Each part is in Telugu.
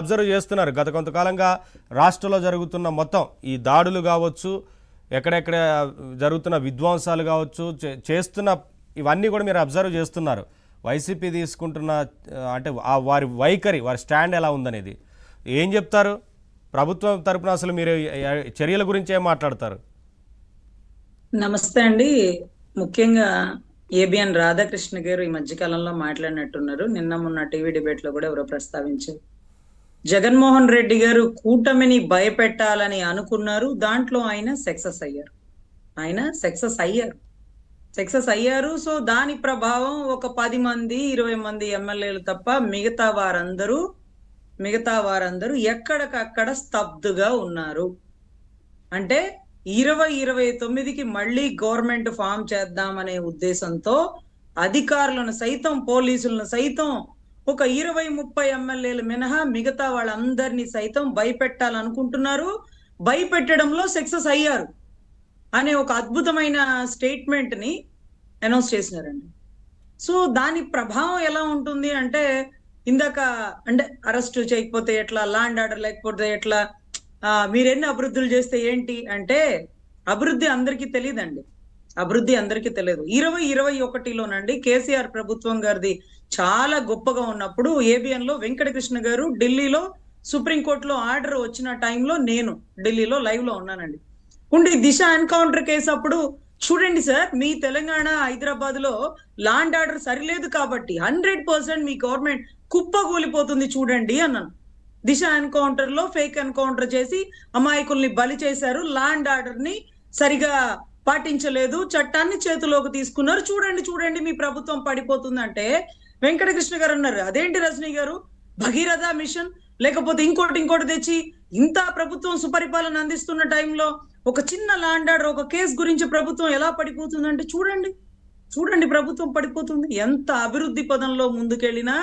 అబ్జర్వ్ చేస్తున్నారు గత కొంతకాలంగా రాష్ట్రంలో జరుగుతున్న మొత్తం ఈ దాడులు కావచ్చు, ఎక్కడెక్కడ జరుగుతున్న విధ్వంసాలు కావచ్చు, చేస్తున్న ఇవన్నీ కూడా మీరు అబ్జర్వ్ చేస్తున్నారు. వైసీపీ తీసుకుంటున్న అంటే వారి వైఖరి, వారి స్టాండ్ ఎలా ఉందనేది ఏం చెప్తారు? ప్రభుత్వం తరపున అసలు మీరు చర్యల గురించి ఏం మాట్లాడతారు? నమస్తే అండి. ముఖ్యంగా ఏబిఎన్ రాధాకృష్ణ గారు ఈ మధ్యకాలంలో మాట్లాడినట్టున్నారు. నిన్న మొన్న టీవీ డిబేట్ లో కూడా ఎవరో ప్రస్తావించారు. జగన్మోహన్ రెడ్డి గారు కూటమిని భయపెట్టాలని అనుకున్నారు, దాంట్లో ఆయన సక్సెస్ అయ్యారు. సో దాని ప్రభావం ఒక 10 మంది 20 మంది ఎమ్మెల్యేలు తప్ప మిగతా వారందరూ ఎక్కడికక్కడ స్తబ్దుగా ఉన్నారు. అంటే 2029కి మళ్ళీ గవర్నమెంట్ ఫామ్ చేద్దామనే ఉద్దేశంతో అధికారులను సైతం, పోలీసులను సైతం, ఒక 20-30 ఎమ్మెల్యేలు మినహా మిగతా వాళ్ళందరినీ సైతం భయపెట్టాలనుకుంటున్నారు. భయపెట్టడంలో సక్సెస్ అయ్యారు అనే ఒక అద్భుతమైన స్టేట్మెంట్ ని అనౌన్స్ చేసినారండి. సో దాని ప్రభావం ఎలా ఉంటుంది అంటే, ఇందాక అంటే అరెస్ట్ చేయకపోతే ఎట్లా, ల్యాండ్ ఆర్డర్ లేకపోతే ఎట్లా, మీరెన్ని అభివృద్ధులు చేస్తే ఏంటి అంటే, అభివృద్ధి అందరికీ తెలియదండి. 2021లోనండి కేసీఆర్ ప్రభుత్వం గారిది చాలా గొప్పగా ఉన్నప్పుడు ఏబిఎన్ లో వెంకటకృష్ణ గారు ఢిల్లీలో సుప్రీంకోర్టులో ఆర్డర్ వచ్చిన టైంలో నేను ఢిల్లీలో లైవ్ లో ఉన్నానండి. ఉండి దిశ ఎన్కౌంటర్ కేసు అప్పుడు చూడండి సార్, మీ తెలంగాణ హైదరాబాద్ లో ల్యాండ్ ఆర్డర్ సరిలేదు కాబట్టి 100% మీ గవర్నమెంట్ కుప్పగూలిపోతుంది చూడండి అన్నాను. దిశ ఎన్కౌంటర్ లో ఫేక్ ఎన్కౌంటర్ చేసి అమాయకుల్ని బలి చేశారు, ల్యాండ్ ఆర్డర్ ని సరిగా పాటించలేదు, చట్టాన్ని చేతిలోకి తీసుకున్నారు, చూడండి మీ ప్రభుత్వం పడిపోతుందంటే వెంకటకృష్ణ గారు అన్నారు, అదేంటి రజనీ గారు, భగీరథ మిషన్ లేకపోతే ఇంకోటి తెచ్చి ఇంత ప్రభుత్వం సుపరిపాలన అందిస్తున్న టైంలో ఒక చిన్న ల్యాండ్ ఆర్డర్, ఒక కేసు గురించి ప్రభుత్వం ఎలా పడిపోతుందంటే చూడండి ప్రభుత్వం పడిపోతుంది. ఎంత అభివృద్ధి పదంలో ముందుకెళ్ళినా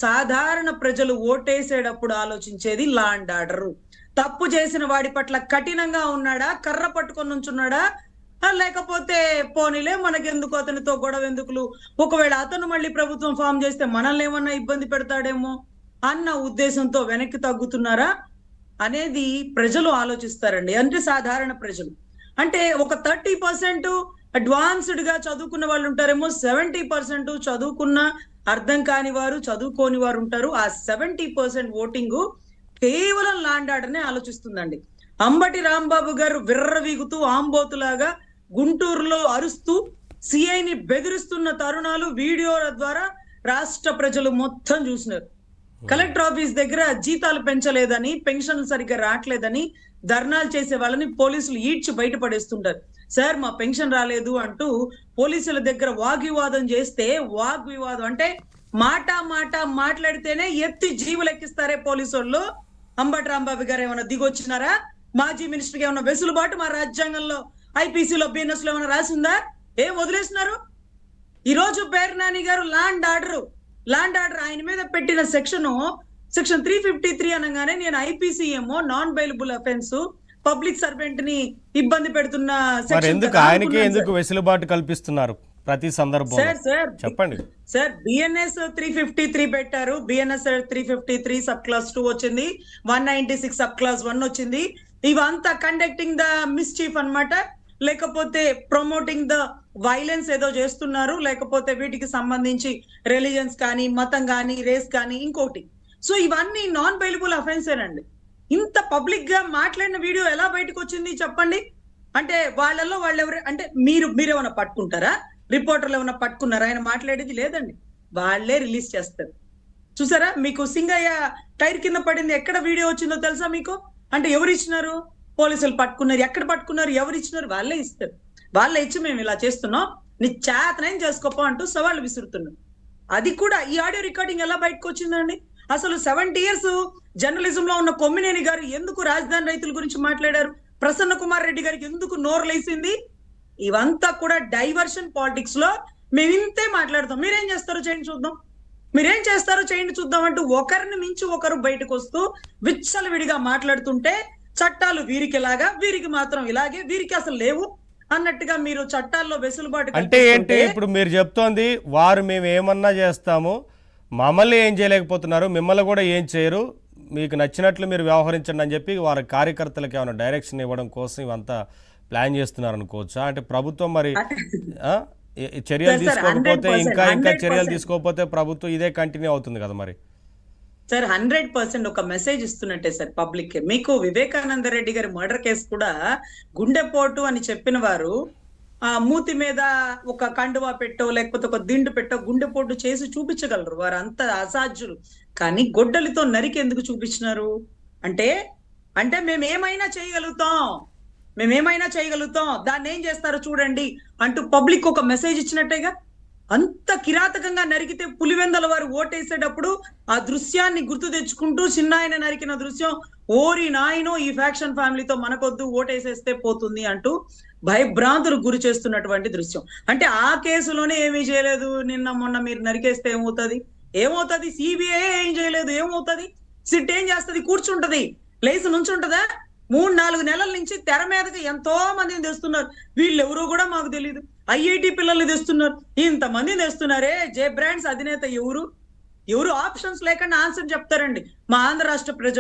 సాధారణ ప్రజలు ఓటేసేటప్పుడు ఆలోచించేది ల్యాండ్ ఆర్డర్. తప్పు చేసిన వాడి పట్ల కఠినంగా ఉన్నాడా, కర్ర పట్టుకొని నుంచున్నాడా, లేకపోతే పోనీలే మనకెందుకు, అతనితో గొడవ ఎందుకులు, ఒకవేళ అతను మళ్ళీ ప్రభుత్వం ఫామ్ చేస్తే మనల్ని ఏమన్నా ఇబ్బంది పెడతాడేమో అన్న ఉద్దేశంతో వెనక్కి తగ్గుతున్నారా అనేది ప్రజలు ఆలోచిస్తారండి. అంటే సాధారణ ప్రజలు అంటే ఒక 30% అడ్వాన్స్డ్ గా చదువుకున్న వాళ్ళు ఉంటారేమో, 70% చదువుకున్న అర్థం కాని వారు, చదువుకోని వారు ఉంటారు. ఆ 70% ఓటింగ్ కేవలం ల్యాండ్ ఆర్డర్ నే ఆలోచిస్తుందండి. అంబటి రాంబాబు గారు విర్రవీగుతూ ఆంబోతులాగా గుంటూరులో అరుస్తూ సిఐని బెదిరిస్తున్న తరుణాలు వీడియోల ద్వారా రాష్ట్ర ప్రజలు మొత్తం చూసినారు. కలెక్టర్ ఆఫీస్ దగ్గర జీతాలు పెంచలేదని, పెన్షన్లు సరిగ్గా రావట్లేదని ధర్నాలు చేసే వాళ్ళని పోలీసులు ఈడ్చి బయటపడేస్తుంటారు. సార్ మా పెన్షన్ రాలేదు అంటూ పోలీసుల దగ్గర వాగ్వివాదం చేస్తే, వాగ్వివాదం అంటే మాట మాట్లాడితేనే ఎత్తి జీవులు ఎక్కిస్తారే పోలీసు వాళ్ళు. అంబటి రాంబాబు గారు ఏమైనా దిగొచ్చినారా? మాజీ మినిస్టర్ కి ఏమైనా వెసులుబాటు మా రాజ్యాంగంలో, ఐపీసీలో, బిఎన్ఎస్ లో ఏమైనా రాసిందా? ఏం వదిలేసినారు? ఈ రోజు పేర్నాని గారు ల్యాండ్ ఆర్డర్ ఆయన మీద పెట్టిన సెక్షన్ 353 అనగానే, నేను ఐపీసీ ఏమో non bailable offence, public servant ని ఇబ్బంది పెడుతున్న ఎందుకు వెసులుబాటు కల్పిస్తున్నారు ప్రతి సందర్భంలో చెప్పండి సార్. బిఎన్ఎస్ 353 పెట్టారు, బిఎన్ఎస్ 353 సబ్ క్లాస్ 2 వచ్చింది, 196 సబ్ క్లాస్ 1 వచ్చింది. ఇవంతా కండక్టింగ్ ద మిస్చీఫ్ అన్నమాట, లేకపోతే ప్రమోటింగ్ ద వైలెన్స్ ఏదో చేస్తున్నారు, లేకపోతే వీటికి సంబంధించి రిలీజన్స్ కానీ, మతం కానీ, రేస్ కానీ, ఇంకోటి. సో ఇవన్నీ నాన్ బెయిలబుల్ అఫెన్సేనండి. ఇంత పబ్లిక్ గా మాట్లాడిన వీడియో ఎలా బయటకు వచ్చింది చెప్పండి? అంటే వాళ్ళల్లో వాళ్ళెవరు అంటే మీరేమైనా పట్టుకుంటారా? రిపోర్టర్లు ఏమైనా పట్టుకున్నారా? ఆయన మాట్లాడేది లేదండి, వాళ్ళే రిలీజ్ చేస్తారు. చూసారా, మీకు సింగయ్య టైర్ కింద పడింది ఎక్కడ వీడియో వచ్చిందో తెలుసా మీకు? అంటే ఎవరు ఇచ్చినారు? పోలీసులు పట్టుకున్నారు. ఎక్కడ పట్టుకున్నారు? ఎవరు ఇచ్చినారు? వాళ్ళే ఇస్తారు. వాళ్ళే ఇచ్చి మేము ఇలా చేస్తున్నాం, నీ చేతనేం చేసుకోపో అంటూ సవాళ్ళు విసురుతున్నారు. అది కూడా ఈ ఆడియో రికార్డింగ్ ఎలా బయటకు వచ్చిందండి? అసలు 70 years జర్నలిజం లో ఉన్న కొమ్మినేని గారు ఎందుకు రాజధాని రైతుల గురించి మాట్లాడారు? ప్రసన్న కుమార్ రెడ్డి గారికి ఎందుకు నోరు లేసింది? ఇవంతా కూడా డైవర్షన్ పాలిటిక్స్ లో మేము ఇంతే మాట్లాడతాం. మీరేం చేస్తారో చేయండి చూద్దాం అంటూ ఒకరిని మించి ఒకరు బయటకు వస్తూ విచ్చలవిడిగా మాట్లాడుతుంటే, చట్టాలు వీరికిలాగా, వీరికి మాత్రం ఇలాగే, వీరికి అసలు లేవు అన్నట్టుగా మీరు చట్టాల్లో వెసులుబాటు అంటే ఏంటి? ఇప్పుడు మీరు చెప్తోంది వారు మేము ఏమన్నా చేస్తాము, మమ్మల్ని ఏం చేయలేకపోతున్నారు, మిమ్మల్ని కూడా ఏం చేయరు, మీకు నచ్చినట్లు మీరు వ్యవహరించండి అని చెప్పి వారి కార్యకర్తలకు ఏమైనా డైరెక్షన్ ఇవ్వడం కోసం ఇవంతా ప్లాన్ చేస్తున్నారు అనుకోవచ్చా? అంటే ప్రభుత్వం మరి ఆ, చర్యలు సార్, తీసుకోకపోతే 100%, ఇంకా చర్యలు 100%. తీసుకోకపోతే ప్రభుత్వం ఇదే కంటిన్యూ అవుతుంది కదా మరి. సార్ 100% ఒక మెసేజ్ ఇస్తున్నట్టే సార్ పబ్లిక్. మీకు వివేకానంద రెడ్డి గారి మర్డర్ కేసు కూడా గుండెపోటు అని చెప్పిన వారు మూతి మీద ఒక కండువా పెట్టో లేకపోతే ఒక దిండు పెట్టో గుండెపోటు చేసి చూపించగలరు, వారు అంత అసాధ్యులు. కానీ గొడ్డలితో నరికి ఎందుకు చూపించినారు అంటే అంటే మేమేమైనా చేయగలుగుతాం, దాన్ని ఏం చేస్తారో చూడండి అంటూ పబ్లిక్ ఒక మెసేజ్ ఇచ్చినట్టేగా. అంత కిరాతకంగా నరికితే పులివెందల వారు ఓటేసేటప్పుడు ఆ దృశ్యాన్ని గుర్తు తెచ్చుకుంటూ చిన్నాయన నరికిన దృశ్యం, ఓరి నాయనో ఈ ఫ్యాక్షన్ ఫ్యామిలీతో మనకొద్దు ఓటేసేస్తే పోతుంది అంటూ భయభ్రాంతులకు గురి చేస్తున్నటువంటి దృశ్యం. అంటే ఆ కేసులోనే ఏమీ చేయలేదు, నిన్న మొన్న మీరు నరికేస్తే ఏమవుతుంది? సిబిఐ ఏం చేయలేదు, ఏమవుతుంది? సిట్ ఏం చేస్తుంది? కూర్చుంటది, లేచి నుంచుంటదా? 3-4 నెలల నుంచి తెర మీదకి ఎంతో మందిని తెస్తున్నారు, వీళ్ళెవరో కూడా మాకు తెలియదు. ఐఐటి పిల్లల్ని తెస్తున్నారు, ఇంతమందిని తెస్తున్నారే. జే బ్రాండ్స్ అధినేత ఎవరు ఆప్షన్స్ లేకుండా ఆన్సర్ చెప్తారండి మా ఆంధ్ర రాష్ట్ర ప్రజలు.